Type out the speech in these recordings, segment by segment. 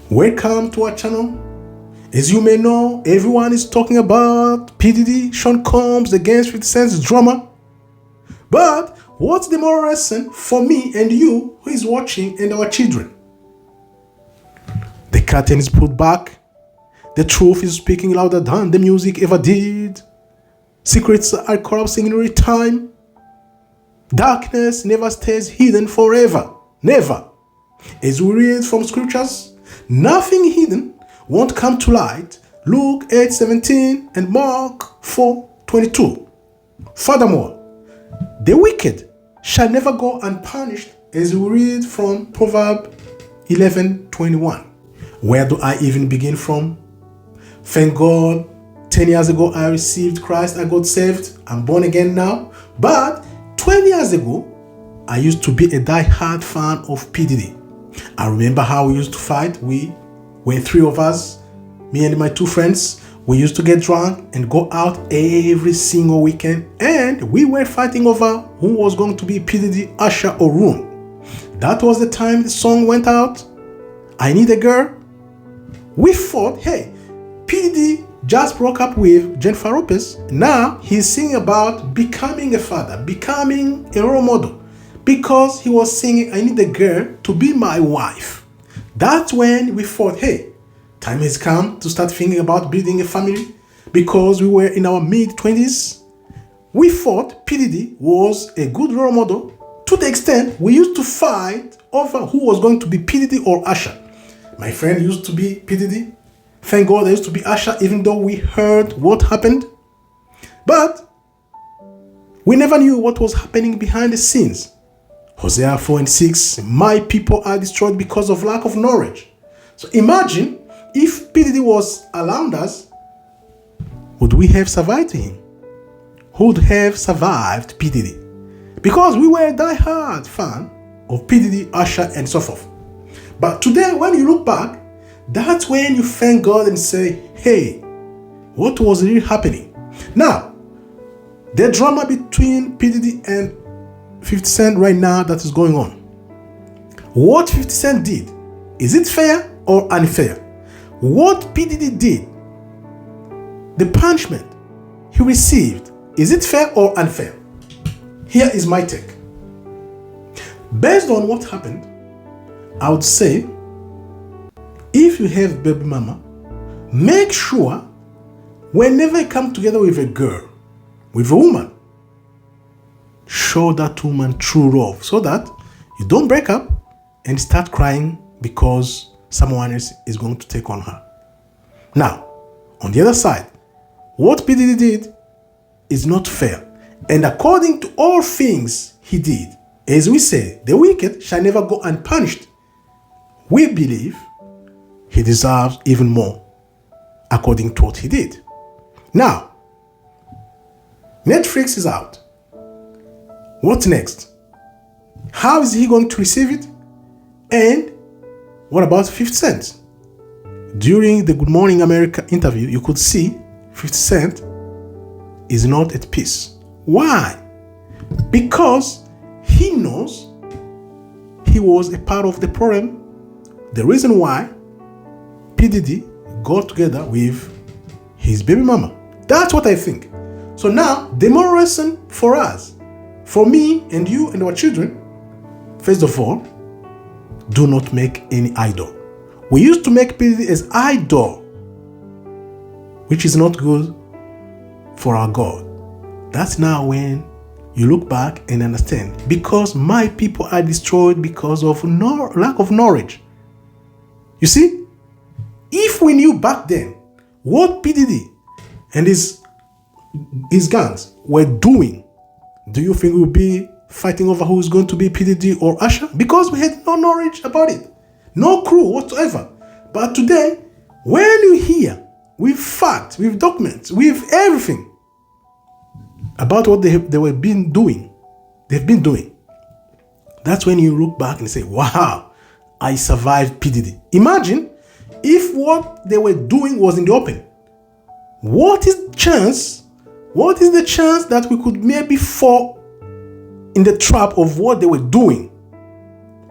Welcome to our channel. As you may know, everyone is talking about P.diddy, Sean Combs against 50 Cent's drama. But what's the moral lesson for me and you who is watching and our children? The curtain is pulled back. The truth is speaking louder than the music ever did. Secrets are collapsing in real time. Darkness never stays hidden forever. Never. As we read from scriptures, nothing hidden won't come to light. Luke 8:17 and Mark 4:22. Furthermore, the wicked shall never go unpunished, as we read from Proverbs 11:21. Where do I even begin from? Thank God, 10 years ago I received Christ, I got saved, I'm born again now. But 20 years ago, I used to be a die-hard fan of P.diddy. I remember how we used to fight. We were three of us, me and my two friends. We used to get drunk and go out every single weekend, and we were fighting over who was going to be P.diddy, Usher or Room. That was the time the song went out, I Need a Girl. We thought, hey, P.diddy just broke up with Jennifer Lopez. Now he's singing about becoming a father, becoming a role model, because he was singing, I need a girl to be my wife. That's when we thought, hey, time has come to start thinking about building a family, because we were in our mid-20s. We thought P.diddy was a good role model, to the extent we used to fight over who was going to be P.diddy or Usher. My friend used to be P.diddy. Thank God I used to be Usher, even though we heard what happened. But we never knew what was happening behind the scenes. Hosea 4:6, my people are destroyed because of lack of knowledge. So imagine if P.diddy was around us, would we have survived him? Who would have survived P.diddy? Because we were a die-hard fan of P.diddy, Usher, and so forth. But today, when you look back, that's when you thank God and say, hey, what was really happening? Now, the drama between P.diddy and 50 Cent right now that is going on. What 50 Cent did, is it fair or unfair? What P.diddy did, the punishment he received, is it fair or unfair? Here is my take. Based on what happened, I would say, if you have baby mama, make sure whenever you come together with a girl, with a woman, show that woman true love, so that you don't break up and start crying because someone else is going to take on her. Now, on the other side, what P.diddy did is not fair. And according to all things he did, as we say, the wicked shall never go unpunished. We believe he deserves even more according to what he did. Now, Netflix is out. What's next? How is he going to receive it? And what about 50 Cent? During the Good Morning America interview, you could see 50 Cent is not at peace. Why? Because he knows he was a part of the problem. The reason why P.diddy got together with his baby mama. That's what I think. So now, the moral lesson for us, for me and you and our children, first of all, do not make any idol. We used to make P.diddy as idol, which is not good for our God. That's now when you look back and understand, because my people are destroyed because of lack of knowledge. You see, if we knew back then what P.diddy and his gangs were doing, do you think we would be fighting over who is going to be P.diddy or Usher? Because we had no knowledge about it, no clue whatsoever. But today, when you hear with facts, with documents, with everything about what they've been doing, that's when you look back and say, wow, I survived P.diddy. Imagine if what they were doing was in the open. What is the chance that we could maybe fall in the trap of what they were doing?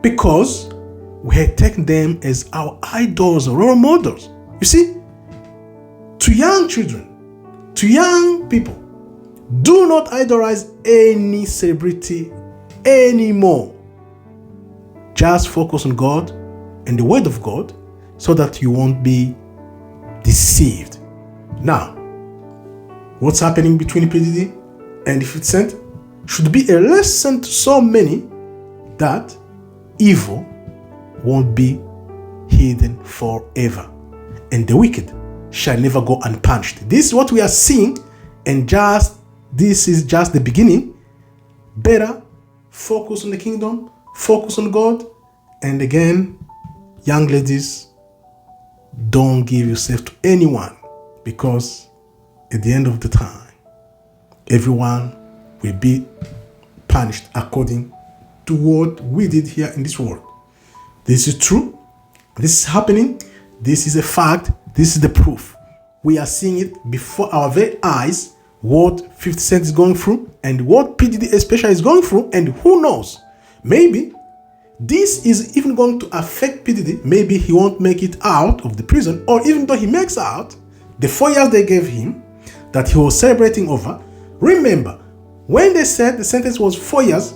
Because we had taken them as our idols or role models. You see, to young children, to young people, do not idolize any celebrity anymore. Just focus on God and the Word of God so that you won't be deceived. Now, what's happening between P.diddy and 50 Cent should be a lesson to so many that evil won't be hidden forever, and the wicked shall never go unpunished. This is what we are seeing, and this is just the beginning. Better focus on the kingdom, focus on God, and again, young ladies, don't give yourself to anyone, because at the end of the time, everyone will be punished according to what we did here in this world. This is true. This is happening. This is a fact. This is the proof. We are seeing it before our very eyes, what 50 Cent is going through and what P.diddy especially is going through, and who knows, maybe this is even going to affect P.diddy. Maybe he won't make it out of the prison, or even though he makes out, the 4 years they gave him that he was celebrating over. Remember, when they said the sentence was 4 years,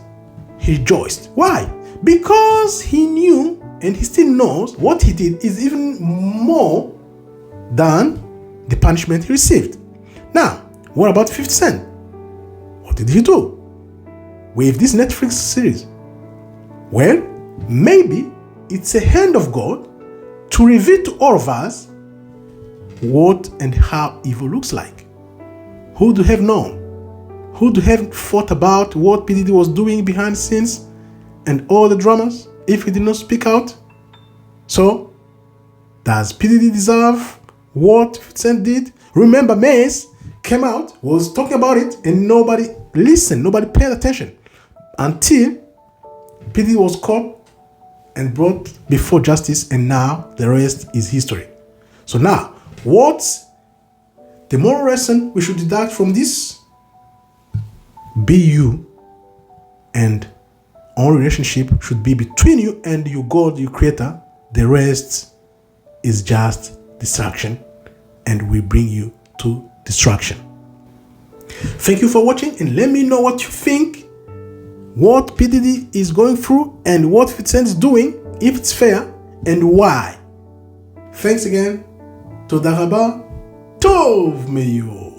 he rejoiced. Why? Because he knew, and he still knows, what he did is even more than the punishment he received. Now, what about 50 Cent? What did he do with this Netflix series? Well, maybe it's a hand of God to reveal to all of us what and how evil looks like. Who would have known? Who would have thought about what P.diddy was doing behind the scenes and all the dramas if he did not speak out? So, does P.diddy deserve what 50 Cent did? Remember, Mace came out, was talking about it, and nobody listened, nobody paid attention until P.diddy was caught and brought before justice, and now the rest is history. So now, what's the moral lesson we should deduct from this? Be you, and all relationship should be between you and your God, your creator. The rest is just distraction and will bring you to destruction. Thank you for watching, and let me know what you think, what P.diddy is going through and what 50 Cent is doing, if it's fair, and why. Thanks again. Toda raba, tov meyo.